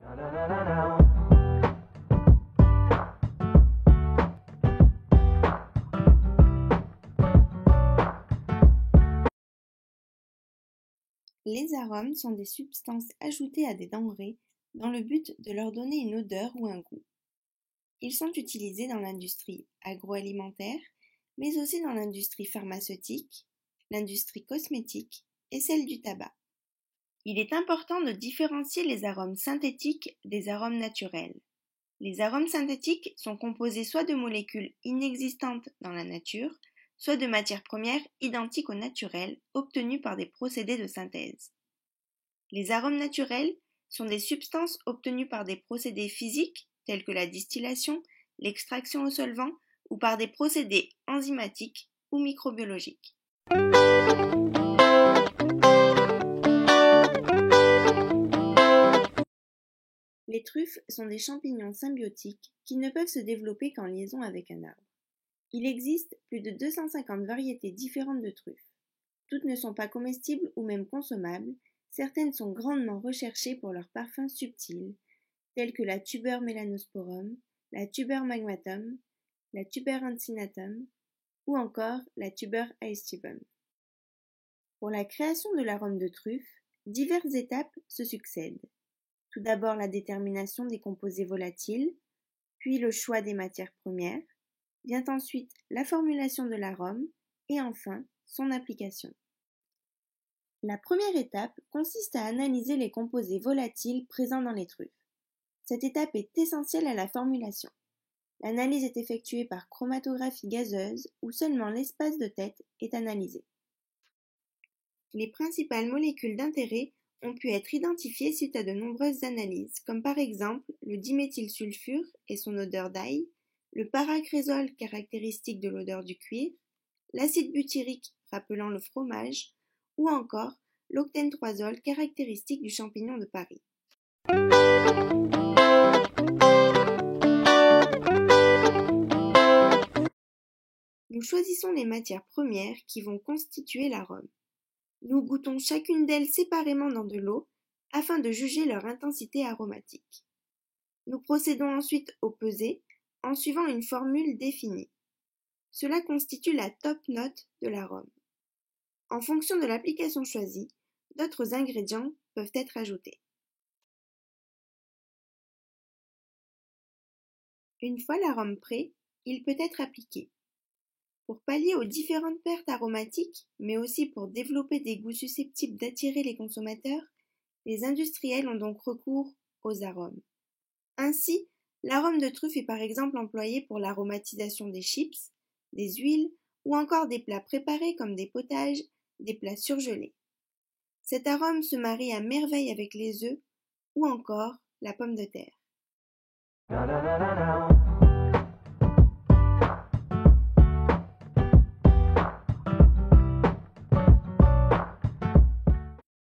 Les arômes sont des substances ajoutées à des denrées dans le but de leur donner une odeur ou un goût. Ils sont utilisés dans l'industrie agroalimentaire, mais aussi dans l'industrie pharmaceutique, l'industrie cosmétique et celle du tabac. Il est important de différencier les arômes synthétiques des arômes naturels. Les arômes synthétiques sont composés soit de molécules inexistantes dans la nature, soit de matières premières identiques aux naturelles obtenues par des procédés de synthèse. Les arômes naturels sont des substances obtenues par des procédés physiques tels que la distillation, l'extraction au solvant ou par des procédés enzymatiques ou microbiologiques. Les truffes sont des champignons symbiotiques qui ne peuvent se développer qu'en liaison avec un arbre. Il existe plus de 250 variétés différentes de truffes. Toutes ne sont pas comestibles ou même consommables, certaines sont grandement recherchées pour leurs parfums subtils, tels que la Tuber melanosporum, la Tuber magmatum, la Tuber ancinatum ou encore la Tuber aestivum. Pour la création de l'arôme de truffe, diverses étapes se succèdent. Tout d'abord la détermination des composés volatiles, puis le choix des matières premières, vient ensuite la formulation de l'arôme et enfin son application. La première étape consiste à analyser les composés volatiles présents dans les truffes. Cette étape est essentielle à la formulation. L'analyse est effectuée par chromatographie gazeuse où seulement l'espace de tête est analysé. Les principales molécules d'intérêt ont pu être identifiées suite à de nombreuses analyses, comme par exemple le diméthylsulfure et son odeur d'ail, le paracrésol caractéristique de l'odeur du cuir, l'acide butyrique rappelant le fromage, ou encore l'octène-3-ol caractéristique du champignon de Paris. Nous choisissons les matières premières qui vont constituer l'arôme. Nous goûtons chacune d'elles séparément dans de l'eau afin de juger leur intensité aromatique. Nous procédons ensuite au pesé en suivant une formule définie. Cela constitue la top note de l'arôme. En fonction de l'application choisie, d'autres ingrédients peuvent être ajoutés. Une fois l'arôme prêt, il peut être appliqué. Pour pallier aux différentes pertes aromatiques, mais aussi pour développer des goûts susceptibles d'attirer les consommateurs, les industriels ont donc recours aux arômes. Ainsi, l'arôme de truffe est par exemple employé pour l'aromatisation des chips, des huiles ou encore des plats préparés comme des potages, des plats surgelés. Cet arôme se marie à merveille avec les œufs ou encore la pomme de terre.